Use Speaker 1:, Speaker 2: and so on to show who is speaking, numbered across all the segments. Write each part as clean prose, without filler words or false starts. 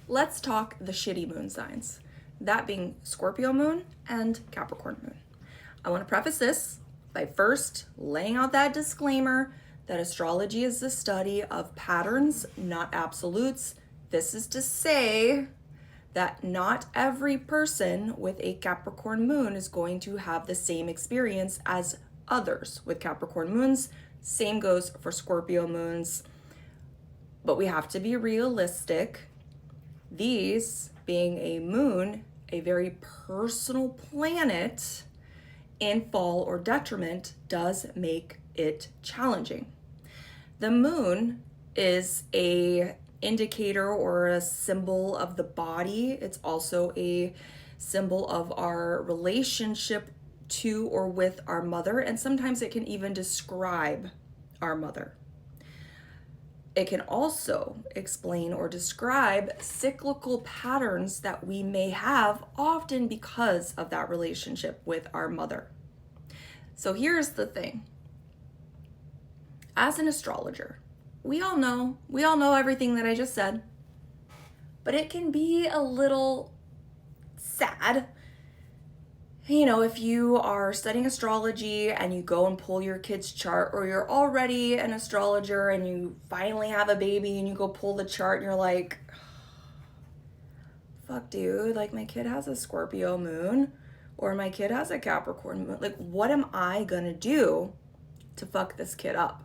Speaker 1: let's talk the shitty moon signs, that being Scorpio moon and Capricorn moon. I want to preface this by first laying out that disclaimer that astrology is the study of patterns, not absolutes. This is to say that not every person with a Capricorn moon is going to have the same experience as others with Capricorn moons. Same goes for Scorpio moons. But we have to be realistic. These being a moon, a very personal planet in fall or detriment, does make it challenging. The moon is a indicator or a symbol of the body. It's also a symbol of our relationship to or with our mother, and sometimes it can even describe our mother. It can also explain or describe cyclical patterns that we may have, often because of that relationship with our mother. So here's the thing. As an astrologer, we all know everything that I just said, but it can be a little sad. If you are studying astrology and you go and pull your kid's chart, or you're already an astrologer and you finally have a baby and you go pull the chart and you're like, fuck dude, like my kid has a Scorpio moon or my kid has a Capricorn moon. Like, what am I gonna do to fuck this kid up?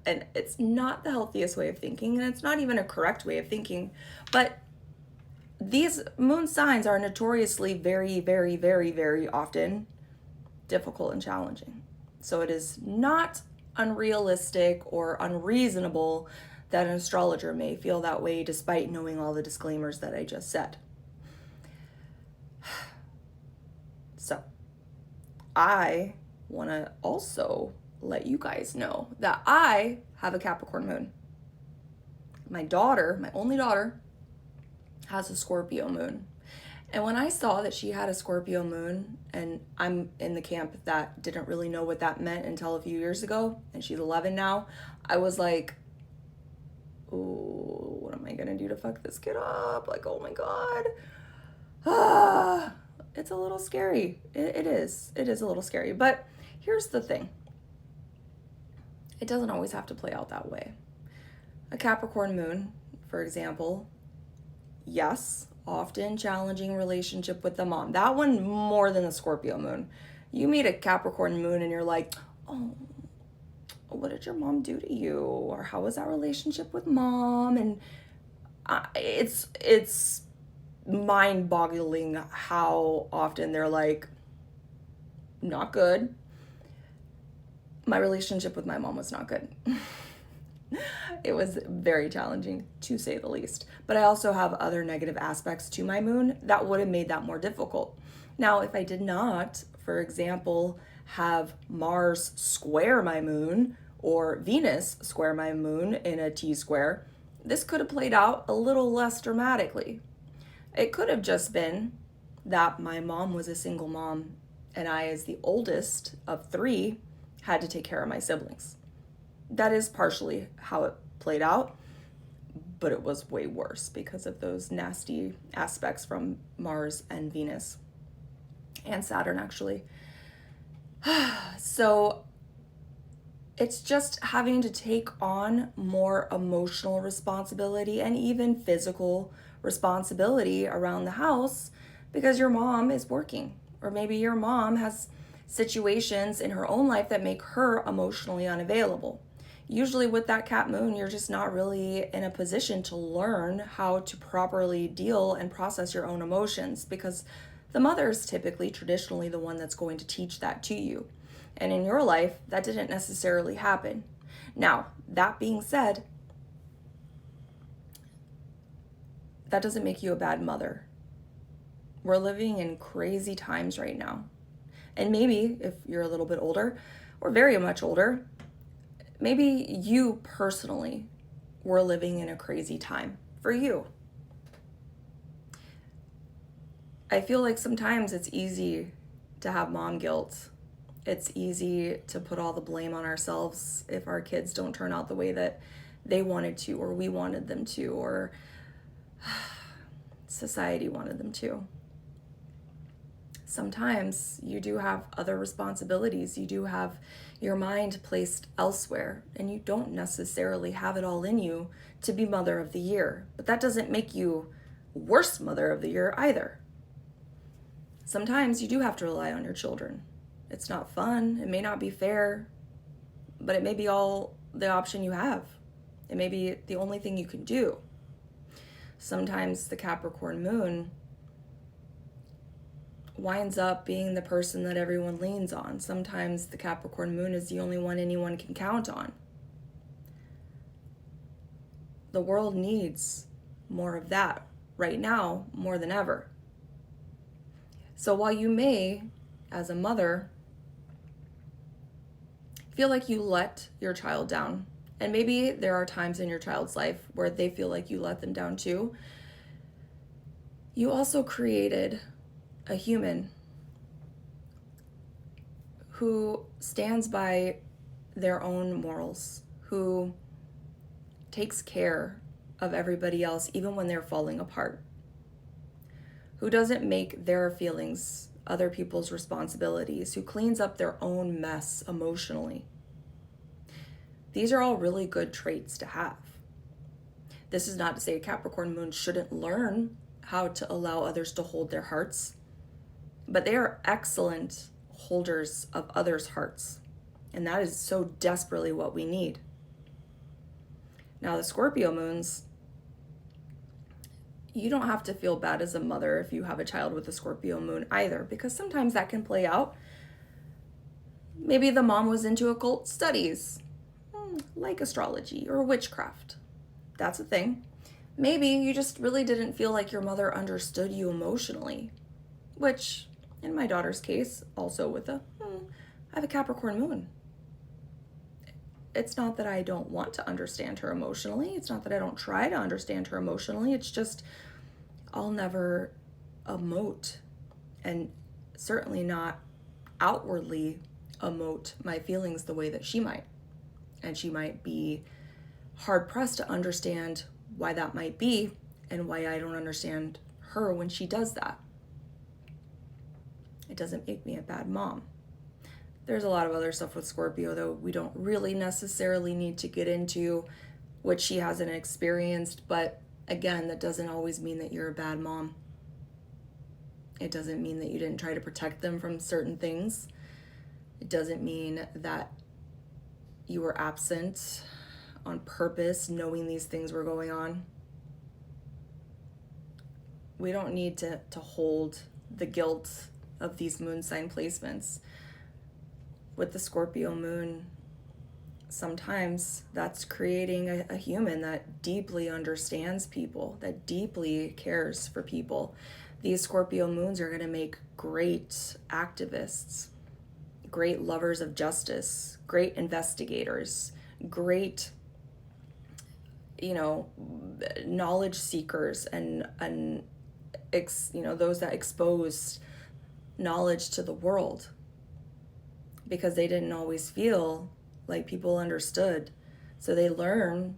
Speaker 1: And it's not the healthiest way of thinking, and it's not even a correct way of thinking, but these moon signs are notoriously very, very, very, very often difficult and challenging. So it is not unrealistic or unreasonable that an astrologer may feel that way despite knowing all the disclaimers that I just said. So I want to also let you guys know that I have a Capricorn moon. My daughter, my only daughter, has a Scorpio moon. And when I saw that she had a Scorpio moon, and I'm in the camp that didn't really know what that meant until a few years ago, and she's 11 now, I was like, oh, what am I gonna do to fuck this kid up? Like, oh my God. It's a little scary. It is a little scary. But here's the thing. It doesn't always have to play out that way. A Capricorn moon, for example, yes, often challenging relationship with the mom. That one more than a Scorpio moon. You meet a Capricorn moon and you're like, oh, what did your mom do to you? Or how was that relationship with mom? And it's mind-boggling how often they're like, not good. My relationship with my mom was not good. It was very challenging, to say the least. But I also have other negative aspects to my moon that would have made that more difficult. Now, if I did not, for example, have Mars square my moon or Venus square my moon in a T-square, this could have played out a little less dramatically. It could have just been that my mom was a single mom and I, as the oldest of three, had to take care of my siblings. That is partially how it played out, but it was way worse because of those nasty aspects from Mars and Venus and Saturn, actually. So it's just having to take on more emotional responsibility and even physical responsibility around the house because your mom is working, or maybe your mom has situations in her own life that make her emotionally unavailable. Usually with that Cap moon, you're just not really in a position to learn how to properly deal and process your own emotions because the mother is typically traditionally the one that's going to teach that to you. And in your life, that didn't necessarily happen. Now, that being said, that doesn't make you a bad mother. We're living in crazy times right now. And maybe if you're a little bit older or very much older, maybe you personally were living in a crazy time for you. I feel like sometimes it's easy to have mom guilt. It's easy to put all the blame on ourselves if our kids don't turn out the way that they wanted to, or we wanted them to, or society wanted them to. Sometimes you do have other responsibilities. You do have your mind placed elsewhere, and you don't necessarily have it all in you to be Mother of the Year. But that doesn't make you worst Mother of the Year either. Sometimes you do have to rely on your children. It's not fun. It may not be fair, but it may be all the option you have. It may be the only thing you can do. Sometimes the Capricorn moon winds up being the person that everyone leans on. Sometimes the Capricorn moon is the only one anyone can count on. The world needs more of that right now, more than ever. So while you may, as a mother, feel like you let your child down, and maybe there are times in your child's life where they feel like you let them down too, you also created a human who stands by their own morals, who takes care of everybody else even when they're falling apart, who doesn't make their feelings other people's responsibilities, who cleans up their own mess emotionally. These are all really good traits to have. This is not to say a Capricorn moon shouldn't learn how to allow others to hold their hearts, but they are excellent holders of others' hearts, and that is so desperately what we need. Now, the Scorpio moons, you don't have to feel bad as a mother if you have a child with a Scorpio moon either, because sometimes that can play out. Maybe the mom was into occult studies, like astrology or witchcraft. That's a thing. Maybe you just really didn't feel like your mother understood you emotionally, which in my daughter's case, also with I have a Capricorn moon. It's not that I don't want to understand her emotionally. It's not that I don't try to understand her emotionally. It's just I'll never emote, and certainly not outwardly emote my feelings the way that she might. And she might be hard-pressed to understand why that might be and why I don't understand her when she does that. It doesn't make me a bad mom. There's a lot of other stuff with Scorpio, though we don't really necessarily need to get into what she hasn't experienced. But again, that doesn't always mean that you're a bad mom. It doesn't mean that you didn't try to protect them from certain things. It doesn't mean that you were absent on purpose, knowing these things were going on. We don't need to hold the guilt of these moon sign placements. With the Scorpio moon, sometimes that's creating a human that deeply understands people, that deeply cares for people. These Scorpio moons are going to make great activists, great lovers of justice, great investigators, great, knowledge seekers, and those that expose knowledge to the world, because they didn't always feel like people understood. So they learn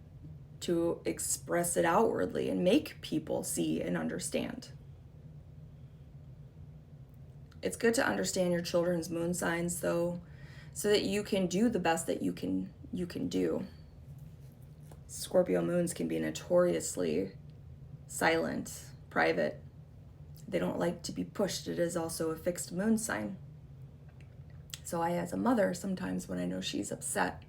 Speaker 1: to express it outwardly and make people see and understand. It's good to understand your children's moon signs, though, so that you can do the best that you can do. Scorpio moons can be notoriously silent, private. They don't like to be pushed. It is also a fixed moon sign. So I, as a mother, sometimes when I know she's upset,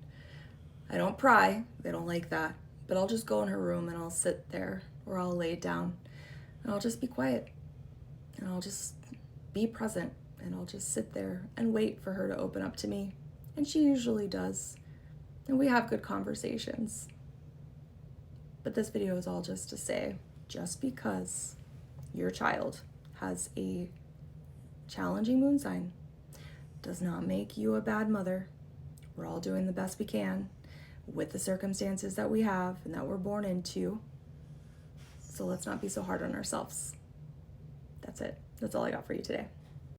Speaker 1: I don't pry. They don't like that. But I'll just go in her room and I'll sit there, or I'll lay down and I'll just be quiet. And I'll just be present, and I'll just sit there and wait for her to open up to me. And she usually does. And we have good conversations. But this video is all just to say, just because your child has a challenging moon sign does not make you a bad mother. We're all doing the best we can with the circumstances that we have and that we're born into. So let's not be so hard on ourselves. That's it. That's all I got for you today.